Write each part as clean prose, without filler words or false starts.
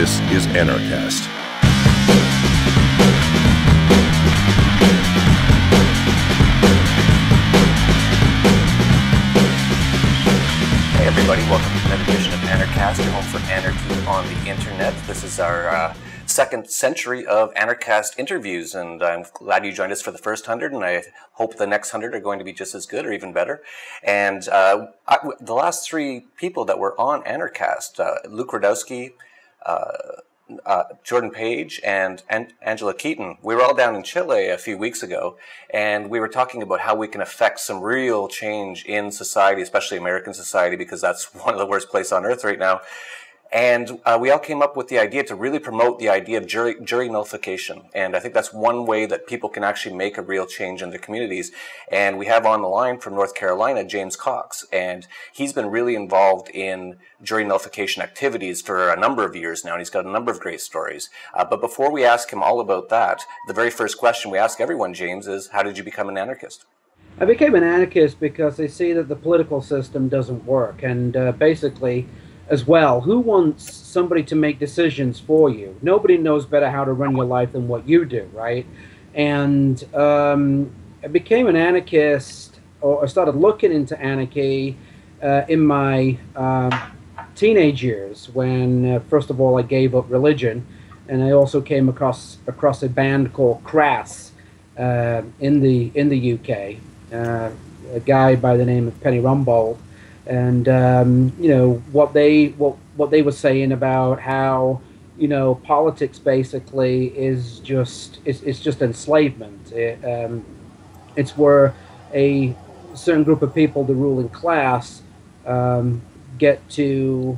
This is Anarchast. Hey everybody, welcome to another edition of Anarchast, your home for anarchy on the internet. This is our second century of Anarchast interviews, and I'm glad you joined us for the first 100, and I hope the next 100 are going to be just as good or even better. And the last three people that were on Anarchast, Luke Radowski, Jordan Page, and Angela Keaton, we were all down in Chile a few weeks ago, and we were talking about how we can affect some real change in society, especially American society, because that's one of the worst places on earth right now. And we all came up with the idea to really promote the idea of jury nullification. And I think that's one way that people can actually make a real change in their communities. And we have on the line from North Carolina, James Cox. And he's been really involved in jury nullification activities for a number of years now. And he's got a number of great stories. But before we ask him all about that, the very first question we ask everyone, James, is how did you become an anarchist? I became an anarchist because I see that the political system doesn't work. And basically, as well, who wants somebody to make decisions for you? Nobody knows better how to run your life than what you do, right? And I became an anarchist, or I started looking into anarchy in my teenage years when, first of all, I gave up religion, and I also came across a band called Crass in the UK, a guy by the name of Penny Rumbold. And you know what they were saying about how, you know, politics basically is just it's just enslavement. It's where a certain group of people, the ruling class, get to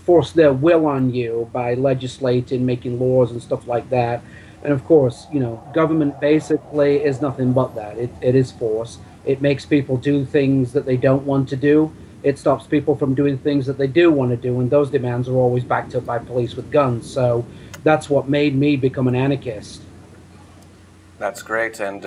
force their will on you by legislating, making laws and stuff like that. And of course, you know, government basically is nothing but that. It is force. It makes people do things that they don't want to do. It stops people from doing things that they do want to do, and those demands are always backed up by police with guns. So that's what made me become an anarchist. That's great. And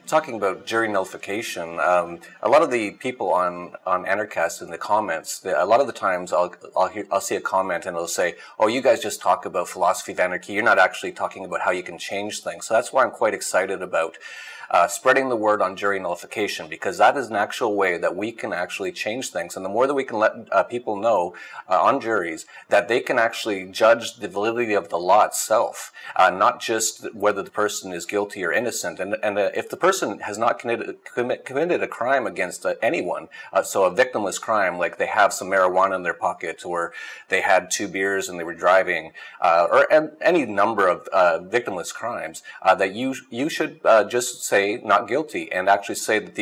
talking about jury nullification, a lot of the people on Anarchast in the comments, a lot of the times I'll see a comment and it'll say, "Oh, you guys just talk about philosophy of anarchy. You're not actually talking about how you can change things." So that's why I'm quite excited about spreading the word on jury nullification, because that is an actual way that we can actually change things. And the more that we can let people know on juries that they can actually judge the validity of the law itself, not just whether the person is guilty or innocent. And if the person has not committed a crime against anyone, so a victimless crime, like they have some marijuana in their pocket, or they had 2 beers and they were driving, or any number of victimless crimes, that you should just say not guilty, and actually say that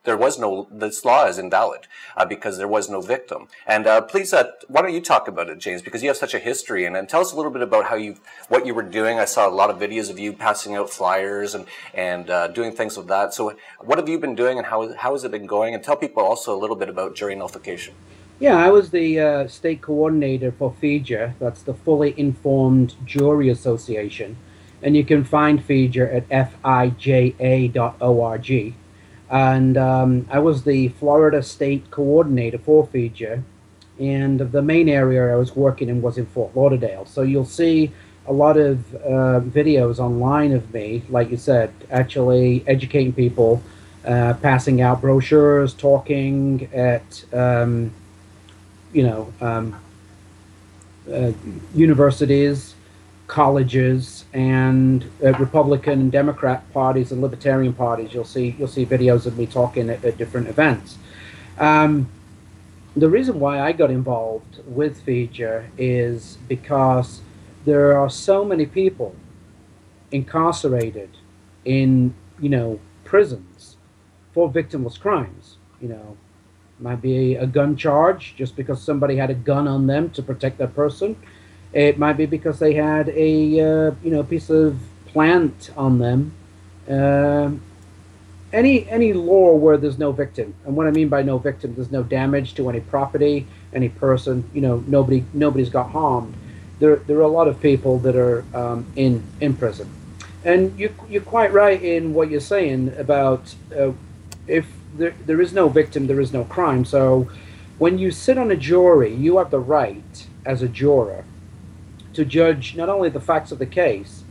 there was no, this law is invalid because there was no victim. And please, why don't you talk about it, James, because you have such a history, and tell us a little bit about what you were doing. I saw a lot of videos of you passing out flyers and doing things with that. So what have you been doing, and how has it been going? And tell people also a little bit about jury nullification. Yeah, I was the state coordinator for FIJA. That's the Fully Informed Jury Association. And you can find FIJA at fija.org. And I was the Florida State Coordinator for FIJA. And the main area I was working in was in Fort Lauderdale. So you'll see a lot of videos online of me, like you said, actually educating people, passing out brochures, talking at, universities, colleges, and Republican and Democrat parties and Libertarian parties. You'll see videos of me talking at different events. The reason why I got involved with FIJA is because there are so many people incarcerated in, you know, prisons for victimless crimes. You know, might be a gun charge just because somebody had a gun on them to protect their person. It might be because they had a piece of plant on them. Any law where there's no victim, and what I mean by no victim, there's no damage to any property, any person. You know, nobody's got harmed. There are a lot of people that are in prison, and you're quite right in what you're saying about if there is no victim, there is no crime. So when you sit on a jury, you have the right as a juror to judge not only the facts of the case,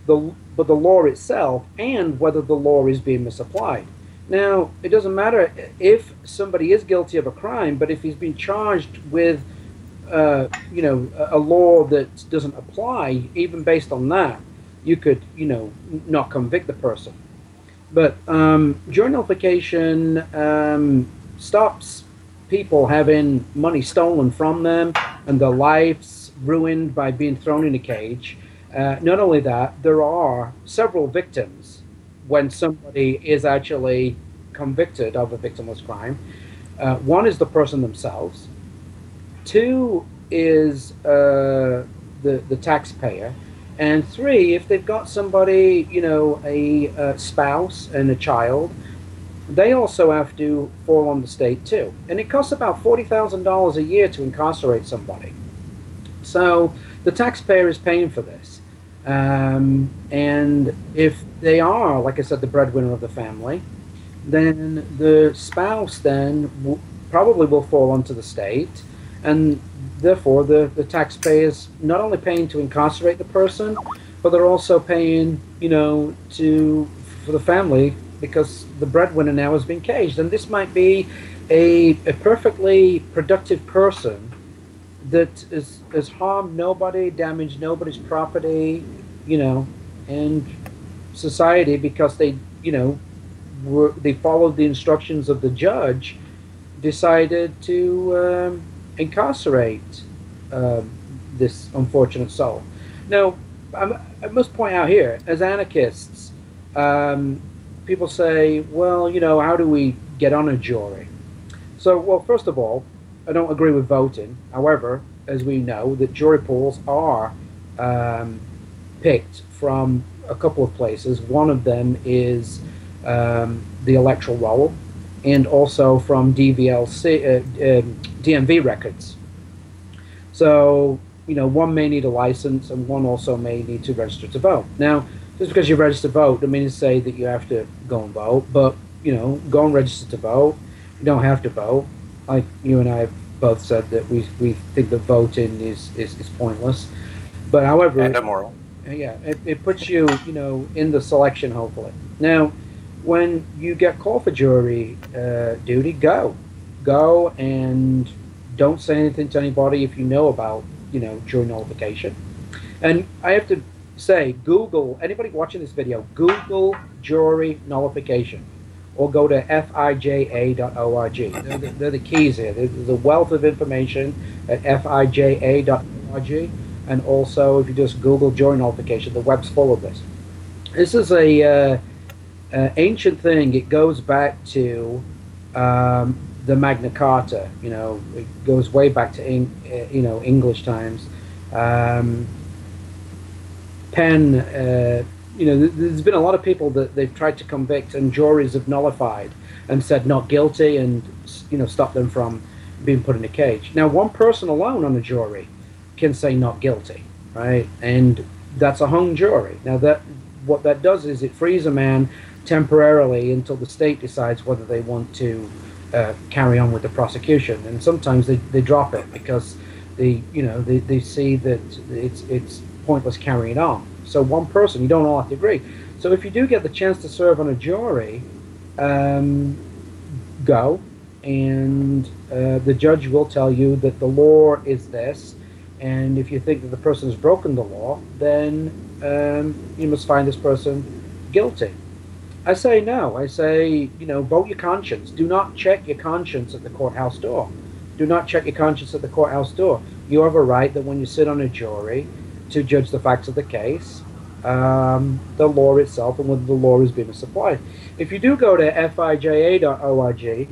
but the law itself and whether the law is being misapplied. Now, it doesn't matter if somebody is guilty of a crime, but if he's been charged with, a law that doesn't apply, even based on that, you could, not convict the person. But jury nullification stops people having money stolen from them and their lives ruined by being thrown in a cage. Not only that, there are several victims when somebody is actually convicted of a victimless crime. One is the person themselves. Two is the taxpayer. And three, if they've got somebody, a spouse and a child, they also have to fall on the state too. And it costs about $40,000 a year to incarcerate somebody. So the taxpayer is paying for this. And if they are, like I said, the breadwinner of the family, then the spouse then probably will fall onto the state, and therefore the taxpayers not only paying to incarcerate the person, but they're also paying, for the family, because the breadwinner now has been caged. And this might be a perfectly productive person that has harmed nobody, damaged nobody's property, and society, because they, they followed the instructions of the judge, decided to incarcerate this unfortunate soul. Now, I must point out here, as anarchists, people say, well, how do we get on a jury? So, well, first of all, I don't agree with voting. However, as we know, that jury pools are picked from a couple of places. One of them is the electoral roll, and also from DMV records. So, one may need a license, and one also may need to register to vote. Now, just because you register to vote, doesn't mean to say that you have to go and vote, but, go and register to vote. You don't have to vote. Like you and I have both said that we think that voting is pointless. But however... And immoral. Yeah, it puts you, in the selection, hopefully. Now, when you get called for jury duty, go and don't say anything to anybody if you know about, jury nullification. And I have to say, Google, anybody watching this video, Google jury nullification, or go to fija.org. They're the keys here. There's a wealth of information at fija.org. And also, if you just Google jury nullification, the web's full of this. This is a ancient thing. It goes back to the Magna Carta. It goes way back to English times. Penn. There's been a lot of people that they've tried to convict, and juries have nullified and said not guilty, and stopped them from being put in a cage. Now, one person alone on a jury can say not guilty, right? And that's a hung jury. Now, what that does is it frees a man temporarily until the state decides whether they want to carry on with the prosecution. And sometimes they drop it because they see that it's pointless carrying on. So one person, you don't all have to agree. So if you do get the chance to serve on a jury, go, and the judge will tell you that the law is this, and if you think that the person has broken the law, then you must find this person guilty. I say no. I say, vote your conscience. Do not check your conscience at the courthouse door. Do not check your conscience at the courthouse door. You have a right that when you sit on a jury to judge the facts of the case, the law itself, and whether the law is being misapplied. If you do go to fija.org,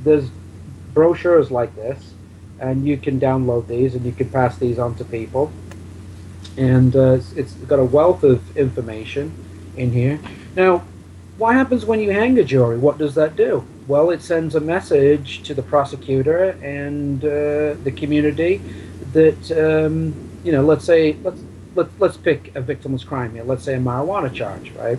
there's brochures like this, and you can download these and you can pass these on to people. And it's got a wealth of information in here. Now, what happens when you hang a jury? What does that do? Well, it sends a message to the prosecutor and the community that let's pick a victimless crime here. Let's say a marijuana charge, right?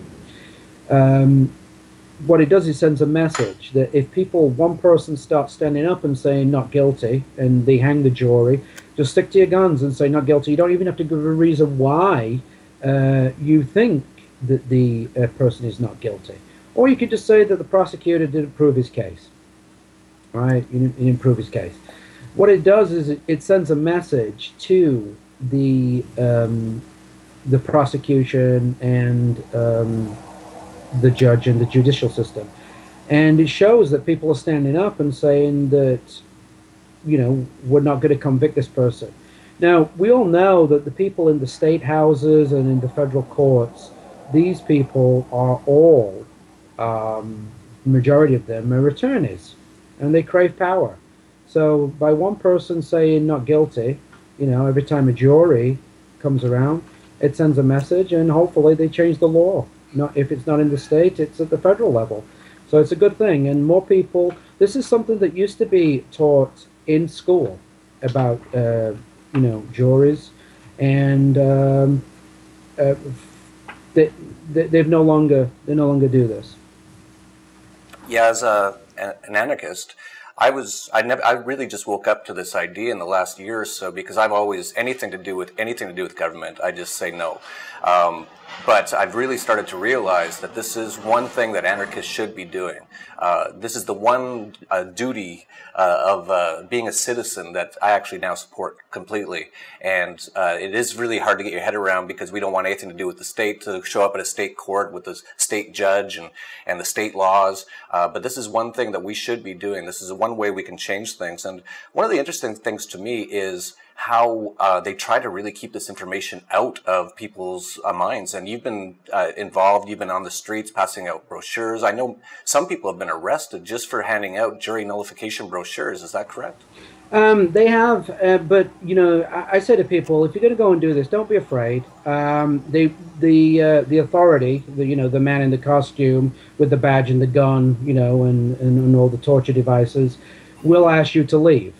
what it does is sends a message that if people, one person starts standing up and saying not guilty, and they hang the jury, just stick to your guns and say not guilty. You don't even have to give a reason why you think that the person is not guilty. Or you could just say that the prosecutor didn't prove his case. Right? He didn't prove his case. What it does is it sends a message to the prosecution and the judge and the judicial system. And it shows that people are standing up and saying that, we're not going to convict this person. Now, we all know that the people in the state houses and in the federal courts, these people are all, majority of them are attorneys, and they crave power. So by one person saying not guilty, every time a jury comes around, it sends a message, and hopefully they change the law. Not if it's not in the state, it's at the federal level. So it's a good thing, and more people. This is something that used to be taught in school about juries, and they're no longer do this. Yeah, as an anarchist, I really just woke up to this idea in the last year or so, because I've always anything to do with government, I just say no. But I've really started to realize that this is one thing that anarchists should be doing. This is the one duty of being a citizen that I actually now support completely. And it is really hard to get your head around, because we don't want anything to do with the state, to show up at a state court with the state judge and the state laws. But this is one thing that we should be doing. This is one way we can change things. And one of the interesting things to me is how they try to really keep this information out of people's minds. And you've been involved, you've been on the streets passing out brochures. I know some people have been arrested just for handing out jury nullification brochures. Is that correct? They have, but I say to people, if you're going to go and do this, don't be afraid. The authority, the man in the costume with the badge and the gun, and all the torture devices, will ask you to leave.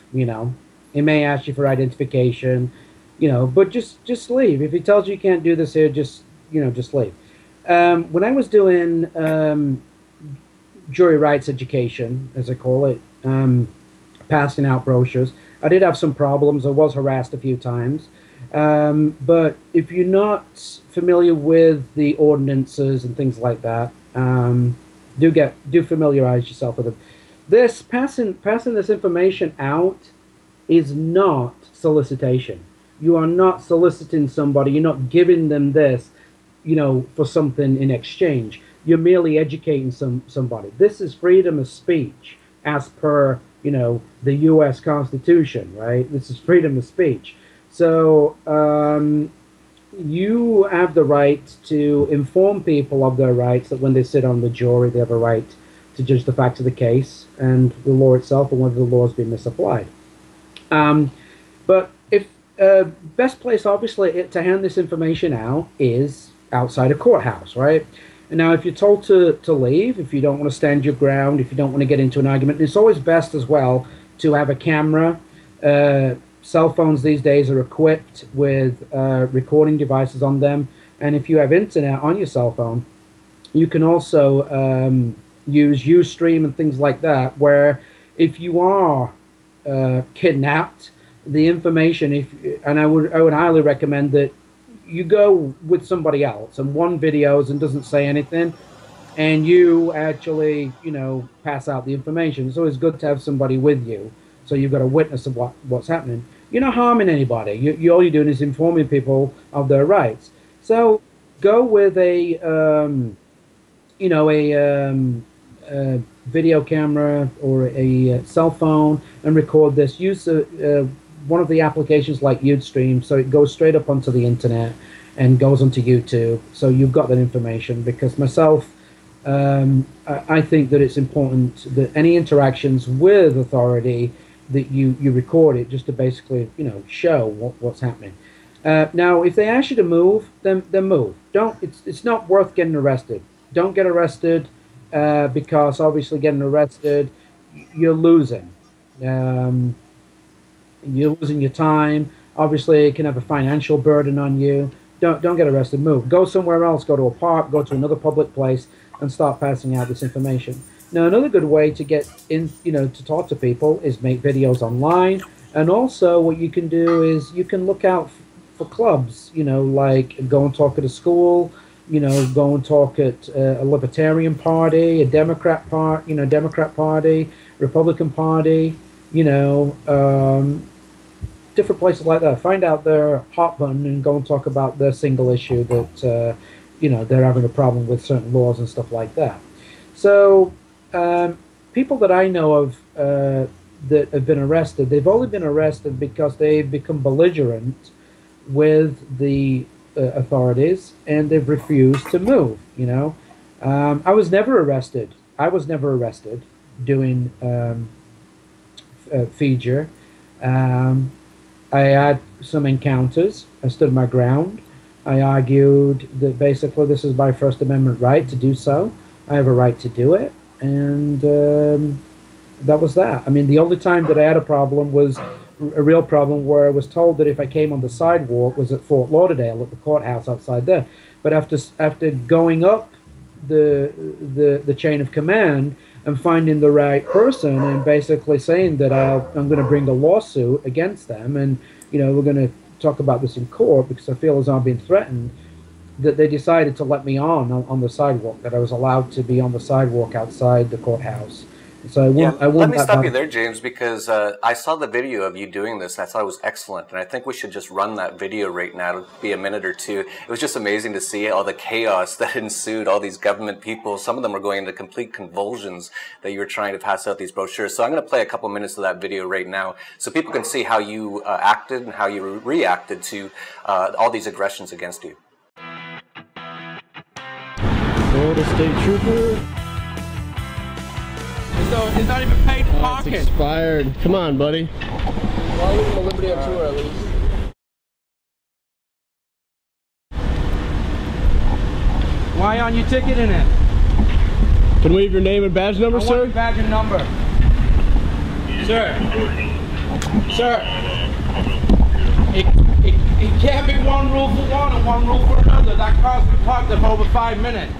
He may ask you for identification, but just leave. If he tells you you can't do this here, just leave. When I was doing jury rights education, as I call it, passing out brochures, I did have some problems. I was harassed a few times. But if you're not familiar with the ordinances and things like that, do familiarize yourself with them. This passing this information out is not solicitation. You are not soliciting somebody. You're not giving them this, for something in exchange. You're merely educating somebody. This is freedom of speech as per, the U.S. Constitution, right? This is freedom of speech. So you have the right to inform people of their rights, that when they sit on the jury, they have a right to judge the facts of the case and the law itself, and whether the law has been misapplied. But if best place, obviously, to hand this information out is outside a courthouse, right? And now, if you're told to leave, if you don't want to stand your ground, if you don't want to get into an argument, it's always best as well to have a camera. Cell phones these days are equipped with recording devices on them, and if you have internet on your cell phone, you can also use Ustream and things like that, where if you are kidnapped, the information, and I would highly recommend that you go with somebody else, and one videos and doesn't say anything, and you actually pass out the information. It's always good to have somebody with you, so you've got a witness of what's happening. You're not harming anybody. All you're doing is informing people of their rights. So go with a video camera or a cell phone and record this. Use one of the applications like Ustream, so it goes straight up onto the internet and goes onto YouTube. So you've got that information. Because myself, I think that it's important that any interactions with authority, that you record it, just to basically show what's happening. Now, if they ask you to move, then move. It's not worth getting arrested. Don't get arrested, because obviously getting arrested, you're losing. You're losing your time. Obviously, it can have a financial burden on you. Don't get arrested. Move. Go somewhere else. Go to a park. Go to another public place. and start passing out this information. Now, another good way to get in, to talk to people is make videos online. And also what you can do is you can look out for clubs, like go and talk at a school, go and talk at a Libertarian Party, a Democrat Party, Republican Party, different places like that. Find out their hot button and go and talk about their single issue that, they're having a problem with certain laws and stuff like that. So people that I know of that have been arrested, they've only been arrested because they've become belligerent with the authorities and they've refused to move. I was never arrested. Doing feature. I had some encounters. I stood my ground. I argued that basically this is my First Amendment right to do so. I have a right to do it, and that was that. I mean, the only time that I had a problem was a real problem where I was told that if I came on the sidewalk was at Fort Lauderdale at the courthouse outside there. But after going up the chain of command and finding the right person and basically saying that I'm going to bring a lawsuit against them, and we're going to talk about this in court because I feel as I'm being threatened, that they decided to let me on the sidewalk, that I was allowed to be on the sidewalk outside the courthouse. So let me stop you there, James, because I saw the video of you doing this. And I thought it was excellent, and I think we should just run that video right now. It'll be a minute or two. It was just amazing to see all the chaos that ensued, all these government people. Some of them were going into complete convulsions that you were trying to pass out these brochures. So I'm going to play a couple minutes of that video right now so people can see how you acted and how you reacted to all these aggressions against you. Florida State Trooper. So it's not even paid parking. It's expired. Come on, buddy. Well, leave the Liberty on tour at least. Why aren't you ticketing it? Can we have your name and badge number, sir? I want your badge and number. Sir. Sir. It can't be one rule for one and one rule for another. That car's been parked there for over 5 minutes.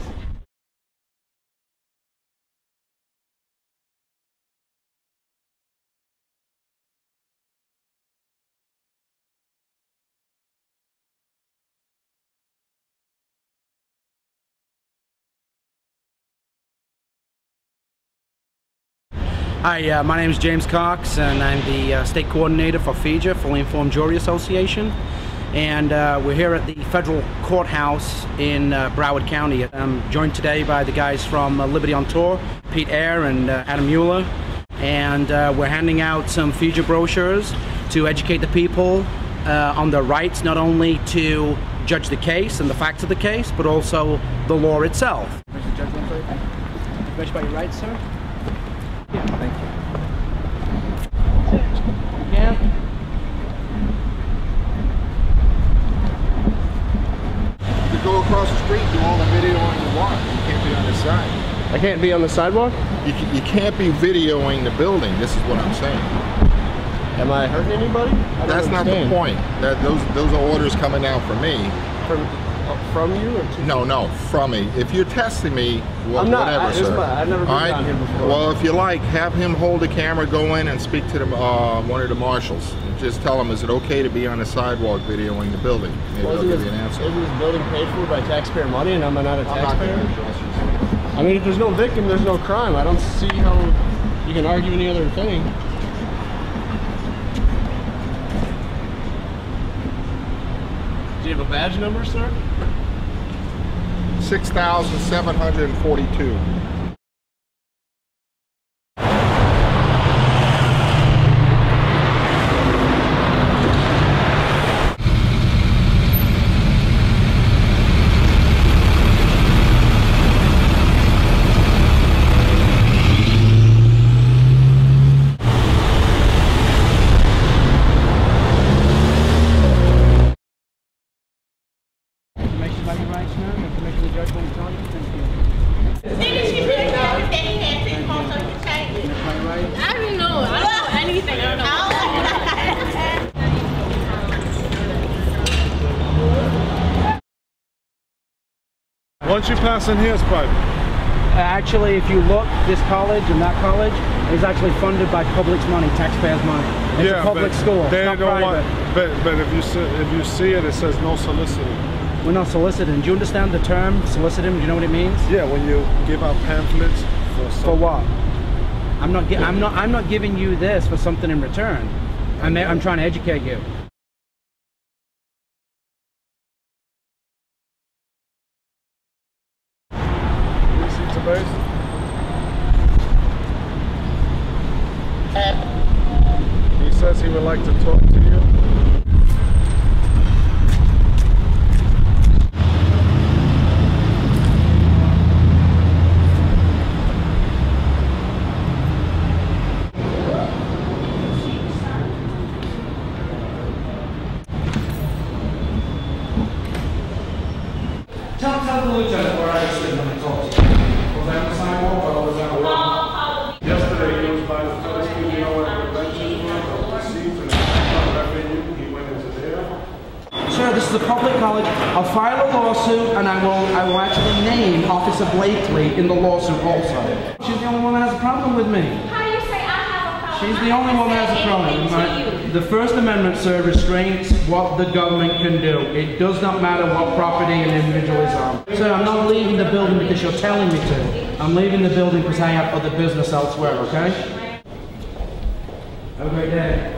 Hi, my name is James Cox, and I'm the state coordinator for FIJA, Fully Informed Jury Association. And we're here at the federal courthouse in Broward County. I'm joined today by the guys from Liberty on Tour, Pete Eyre and Adam Mueller. And we're handing out some FIJA brochures to educate the people on their rights, not only to judge the case and the facts of the case, but also the law itself. Mr. Judge, information about your rights, sir? Yeah, thank you. Yeah. You go across the street, do all the videoing you want. You can't be on this side. I can't be on the sidewalk? You can't be videoing the building. This is what I'm saying. Am I hurting anybody? That's not the point. Those are orders coming down from me. From you or to No, from me. If you're testing me, I'm not, whatever, sir. I've never been down here before. Well, if you like, have him hold the camera, go in and speak to the, one of the marshals. Just tell him, is it okay to be on the sidewalk videoing the building? Maybe they'll give you an answer. Isn't this building paid for by taxpayer money and I'm not a taxpayer? I mean, if there's no victim, there's no crime. I don't see how you can argue any other thing. Do you have a badge number, sir? 6,742. Information about your rights now? Information the judge won't tell you? Thank you. I don't know. I don't know anything. I don't know. Once you pass in here, it's private. Actually, if you look, this college and that college is actually funded by public's money, taxpayers' money. It's a public school. They it's not don't private. but if you see it, it says no soliciting. We're not soliciting. Do you understand the term soliciting? Do you know what it means? Yeah, when you give out pamphlets for what? I'm not giving you this for something in return. I'm trying to educate you. He says he would like to talk to you. Tell the lieutenant where I stood when I talked to you. Was that on the sidewalk or was that on Yesterday he was by the first you know where the benches were, the seats, and he went into there. Sir, this is a public college. I'll file a lawsuit and I will actually name Officer Blakely in the lawsuit also. She's the only one that has a problem with me. How do you say I have a problem? She's the only one that has a problem. The First Amendment, sir, restrains what the government can do. It does not matter what property an individual is on. Sir, I'm not leaving the building because you're telling me to. I'm leaving the building because I have other business elsewhere, okay? Have a great day.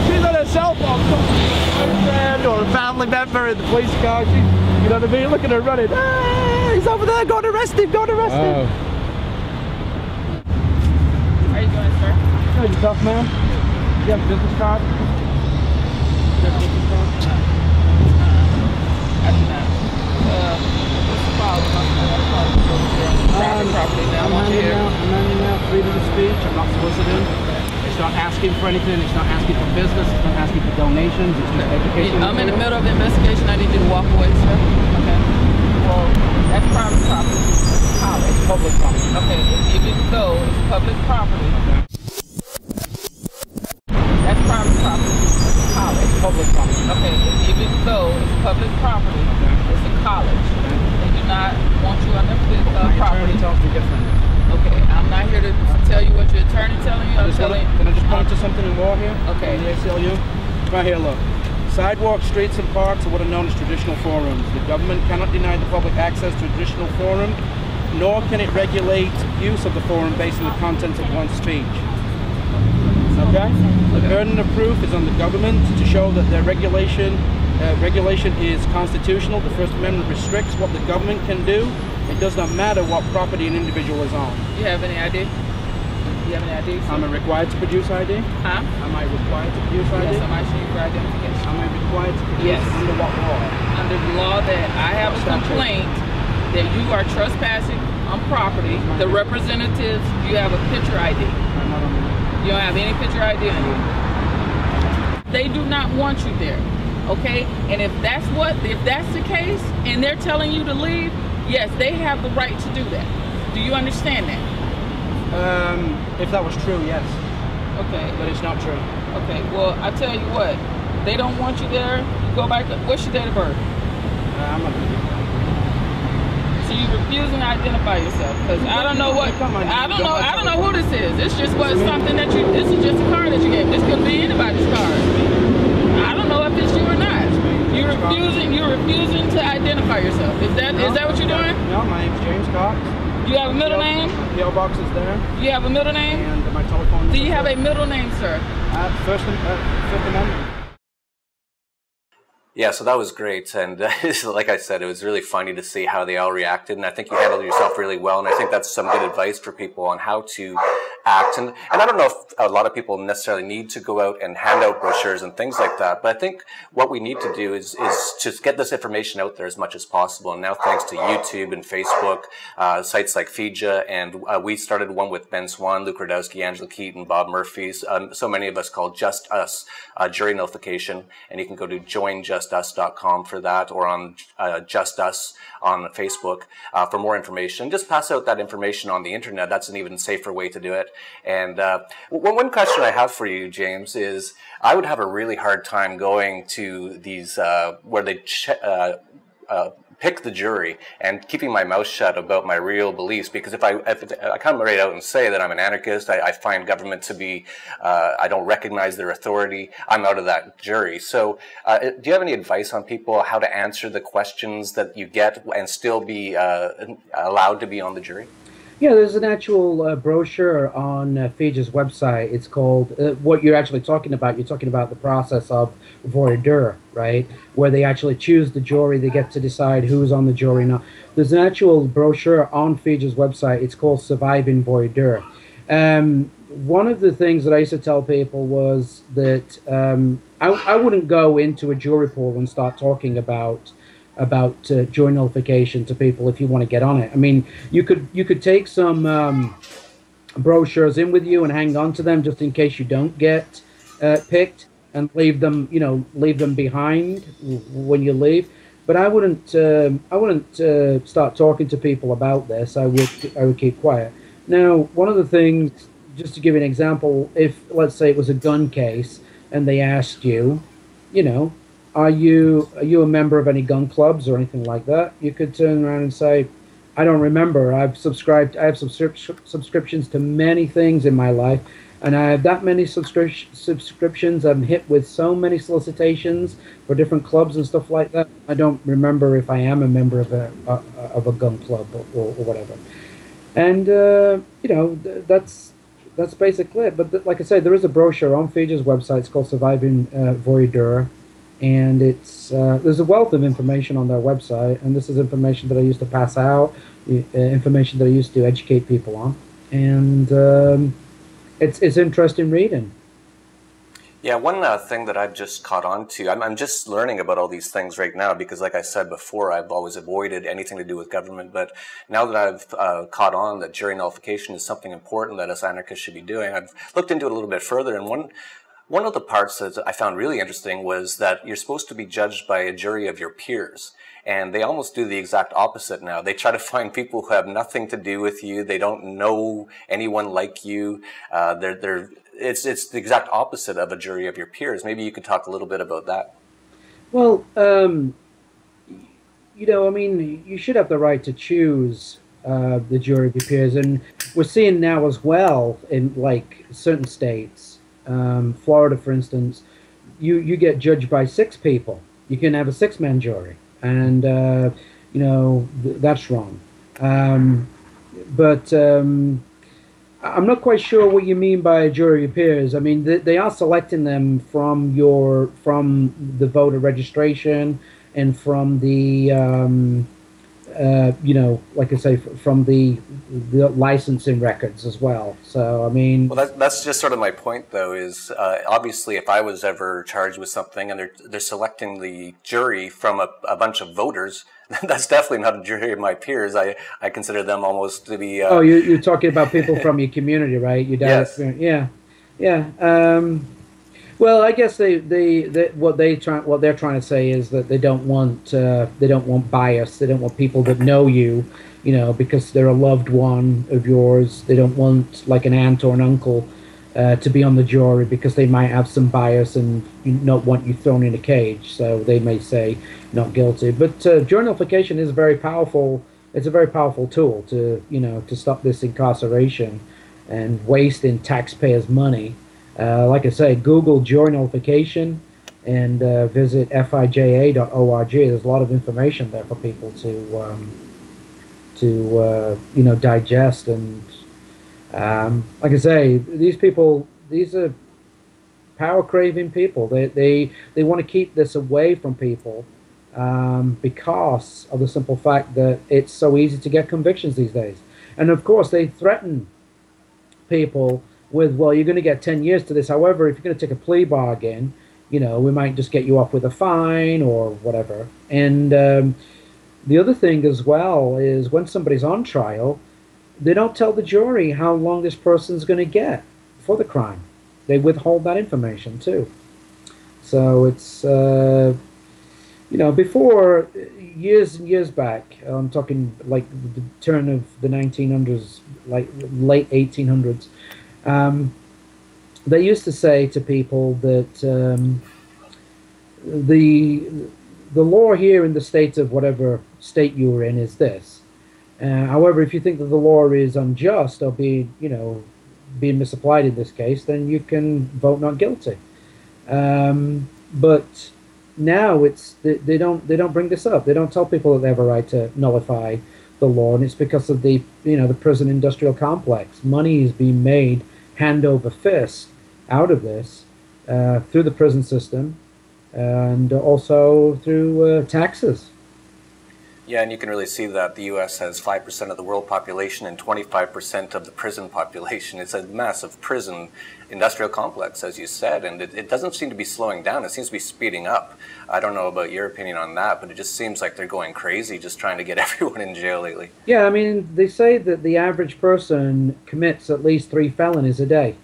She's on her cell phone, a friend or a family member in the police car. You know what I mean? Look at her running. Hey, he's over there. Go and arrest him. Go and arrest him. How are you doing, sir? Good, yourself, ma'am? You have a business card? You have a business card? I do not. What's the problem? Private property now. I'm handing out freedom of speech. I'm not soliciting. It's not asking for anything. It's not asking for business. It's not asking for donations. It's not education. I'm in the middle of the investigation. I need you to walk away, sir. Okay. Well, that's private property. College. Public property. Okay. Even though it's public property. That's private property. College. Public property. Okay. Even though it's public property, it's a college. They do not want you on the property. Attorney tells me different. Okay, I'm not here to tell you what your attorney telling you. Can I just point to something in law here? Okay. In the ACLU? Right here, look. Sidewalks, streets, and parks are what are known as traditional forums. The government cannot deny the public access to a traditional forum, nor can it regulate use of the forum based on the contents of one's speech. Okay? The burden of proof is on the government to show that their regulation is constitutional. The First Amendment restricts what the government can do. It does not matter what property an individual is on. Do you have any ID? Do you have any ID? Am I required to produce ID? Huh? Am I required to produce ID? Yes, I'm asking you for identification. Am I required to produce? Yes. Under what law? Under the law that I have a complaint that you are trespassing on property. The representatives, you have a picture ID. You don't have any picture ID on you. They do not want you there, okay? And if that's the case, and they're telling you to leave, yes, they have the right to do that. Do you understand that? If that was true, yes. Okay. But it's not true. Okay, well, I tell you what, they don't want you there. You go back, what's your date of birth? I'm not gonna do that. So you refusing to identify yourself? Because I don't know what, I don't know who this is. It's just something that this is just a card that you gave. This could be anybody's card. I don't know if it's you or not. You're refusing to identify yourself. Is that what you're doing? No, my name's James Cox. You have a middle name? The PO box is there. You have a middle name? And my telephone. Do you have a middle name, sir? Fifth Amendment. Yeah, so that was great, and like I said, it was really funny to see how they all reacted, and I think you handled yourself really well, and I think that's some good advice for people on how to act, and I don't know if a lot of people necessarily need to go out and hand out brochures and things like that, but I think what we need to do is just get this information out there as much as possible, and now thanks to YouTube and Facebook, sites like Fija, and we started one with Ben Swan, Luke Radowski, Angela Keaton, Bob Murphy, so many of us called Just Us, Jury Nullification, and you can go to joinjustus.com for that, or on Just Us on Facebook for more information. Just pass out that information on the internet. That's an even safer way to do it. And one question I have for you, James, is I would have a really hard time going to these where they pick the jury and keeping my mouth shut about my real beliefs, because if I come right out and say that I'm an anarchist, I find government to be, I don't recognize their authority, I'm out of that jury. So do you have any advice on people how to answer the questions that you get and still be allowed to be on the jury? Yeah, there's an actual brochure on FIJA's website. It's called, what you're actually talking about, you're talking about the process of voir dire, right? Where they actually choose the jury, they get to decide who's on the jury now. There's an actual brochure on FIJA's website. It's called Surviving Voir dire. One of the things that I used to tell people was that I wouldn't go into a jury pool and start talking about jury nullification to people if you want to get on it. I mean, you could take some brochures in with you and hang on to them just in case you don't get picked, and leave them behind when you leave. But I wouldn't start talking to people about this. I would keep quiet. Now, one of the things, just to give you an example, if let's say it was a gun case and they asked you, are you a member of any gun clubs or anything like that? You could turn around and say, I don't remember. I have subscriptions to many things in my life, and I have that many subscriptions. I'm hit with so many solicitations for different clubs and stuff like that. I don't remember if I am a member of a gun club or whatever. And that's basically it. But like I said, there is a brochure on FIJA's website. It's called Surviving Voir dire. And it's there's a wealth of information on their website, and this is information that I used to pass out, information that I used to educate people on, and it's interesting reading. Yeah, one thing that I've just caught on to, I'm just learning about all these things right now, because like I said before, I've always avoided anything to do with government, but now that I've caught on that jury nullification is something important that us anarchists should be doing, I've looked into it a little bit further, and one of the parts that I found really interesting was that you're supposed to be judged by a jury of your peers. And they almost do the exact opposite now. They try to find people who have nothing to do with you. They don't know anyone like you. It's the exact opposite of a jury of your peers. Maybe you could talk a little bit about that. Well, I mean, you should have the right to choose the jury of your peers. And we're seeing now as well in like certain states, Florida, for instance, you get judged by 6 people. You can have a 6-man jury, and that's wrong. But I'm not quite sure what you mean by a jury of peers. I mean, they are selecting them from the voter registration and from the like I say, from the licensing records as well. So, I mean... Well, that's just sort of my point, though, is obviously if I was ever charged with something and they're selecting the jury from a bunch of voters, that's definitely not a jury of my peers. I consider them almost to be... Oh, you're talking about people from your community, right? Your direct yes. Yeah. Well, I guess what they're trying to say is that they don't want bias. They don't want people that know you, because they're a loved one of yours. They don't want like an aunt or an uncle to be on the jury because they might have some bias and not want you thrown in a cage. So they may say not guilty. But jury nullification is very powerful. It's a very powerful tool to stop this incarceration and wasting taxpayers' money. Like I say, Google jury nullification and visit fija.org. There's a lot of information there for people to digest. And like I say, these are power-craving people. They want to keep this away from people because of the simple fact that it's so easy to get convictions these days. And of course, they threaten people with, well, you're going to get 10 years to this. However, if you're going to take a plea bargain, we might just get you off with a fine or whatever. And the other thing as well is when somebody's on trial, they don't tell the jury how long this person's going to get for the crime. They withhold that information too. So it's, before, years and years back, I'm talking like the turn of the 1900s, like late 1800s, They used to say to people that the law here in the state of whatever state you were in is this. However, if you think that the law is unjust or being misapplied in this case, then you can vote not guilty. But now they don't bring this up. They don't tell people that they have a right to nullify the law, and it's because of the prison industrial complex. Money is being made hand over fist out of this through the prison system and also through taxes. Yeah, and you can really see that the U.S. has 5% of the world population and 25% of the prison population. It's a massive prison industrial complex, as you said, and it doesn't seem to be slowing down. It seems to be speeding up. I don't know about your opinion on that, but it just seems like they're going crazy just trying to get everyone in jail lately. Yeah, I mean, they say that the average person commits at least 3 felonies a day.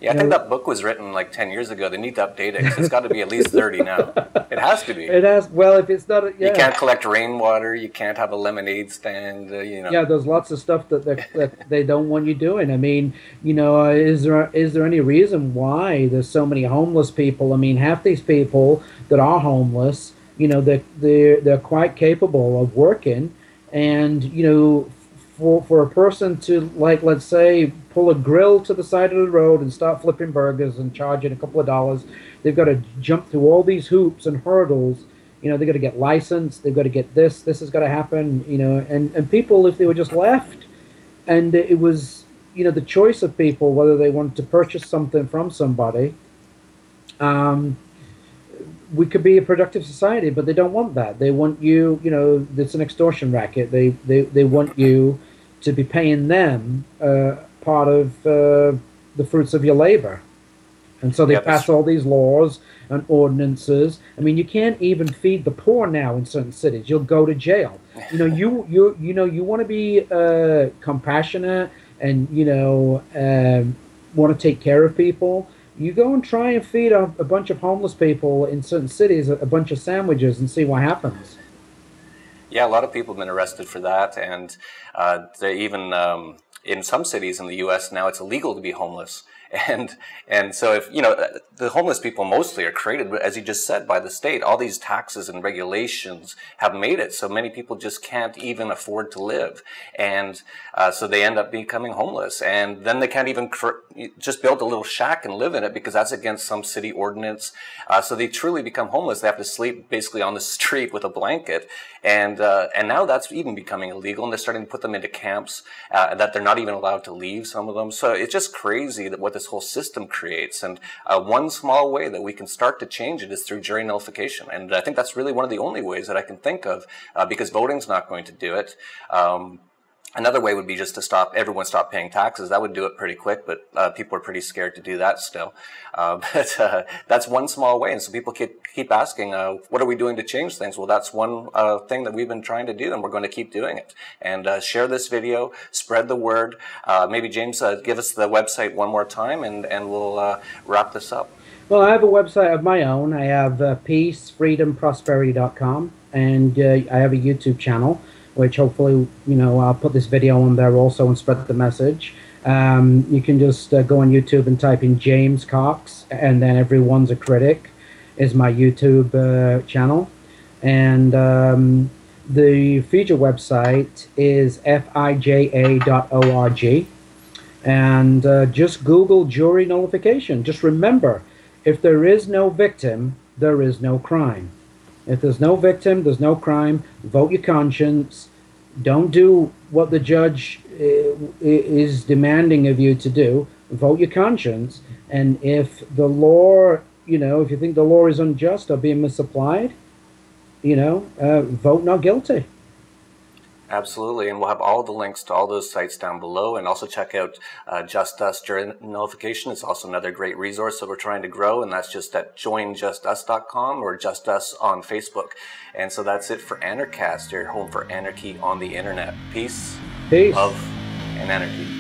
Yeah, I think that book was written like 10 years ago. They need to update it because it's got to be at least 30 now. It has to be. It has. Well, if it's not, yeah. You can't collect rainwater. You can't have a lemonade stand. Yeah, there's lots of stuff that they don't want you doing. I mean, is there any reason why there's so many homeless people? I mean, half these people that are homeless, they're quite capable of working, and for a person to, like, let's say, pull a grill to the side of the road and start flipping burgers and charging a couple of dollars, they've got to jump through all these hoops and hurdles. They've got to get licensed, they've got to get this has got to happen, and people, if they were just left, and it was, the choice of people, whether they wanted to purchase something from somebody, we could be a productive society, but they don't want that. They want you, it's an extortion racket. They want you to be paying them part of the fruits of your labor. And so they pass all these laws and ordinances. I mean, you can't even feed the poor now in certain cities. You'll go to jail. You want to be compassionate and want to take care of people. You go and try and feed a bunch of homeless people in certain cities a bunch of sandwiches and see what happens. Yeah, a lot of people have been arrested for that, and they even in some cities in the U.S. now it's illegal to be homeless. And so if, the homeless people mostly are created, as you just said, by the state. All these taxes and regulations have made it so many people just can't even afford to live. And so they end up becoming homeless. And then they can't even just build a little shack and live in it because that's against some city ordinance. So they truly become homeless. They have to sleep basically on the street with a blanket. And now that's even becoming illegal. And they're starting to put them into camps that they're not even allowed to leave, some of them. So it's just crazy that what this whole system creates. And one small way that we can start to change it is through jury nullification. And I think that's really one of the only ways that I can think of, because voting's not going to do it. Another way would be just to everyone stop paying taxes. That would do it pretty quick, but people are pretty scared to do that still. But that's one small way. And so people keep asking, what are we doing to change things? Well, that's one thing that we've been trying to do, and we're going to keep doing it. And share this video, spread the word. Maybe, James, give us the website one more time, and we'll wrap this up. Well, I have a website of my own. I have peacefreedomprosperity.com, and I have a YouTube channel, which hopefully, I'll put this video on there also and spread the message. You can just go on YouTube and type in James Cox, and then Everyone's a Critic is my YouTube channel. And the feature website is fija.org. And just Google jury nullification. Just remember, if there is no victim, there is no crime. If there's no victim, there's no crime. Vote your conscience. Don't do what the judge is demanding of you to do. Vote your conscience. And if the law, if you think the law is unjust or being misapplied, vote not guilty. Absolutely, and we'll have all the links to all those sites down below, and also check out Just Us Jury Nullification. It's also another great resource that we're trying to grow, and that's just at joinjustus.com or Just Us on Facebook. And so that's it for Anarchast, your home for anarchy on the internet. Peace, Peace, love, and anarchy.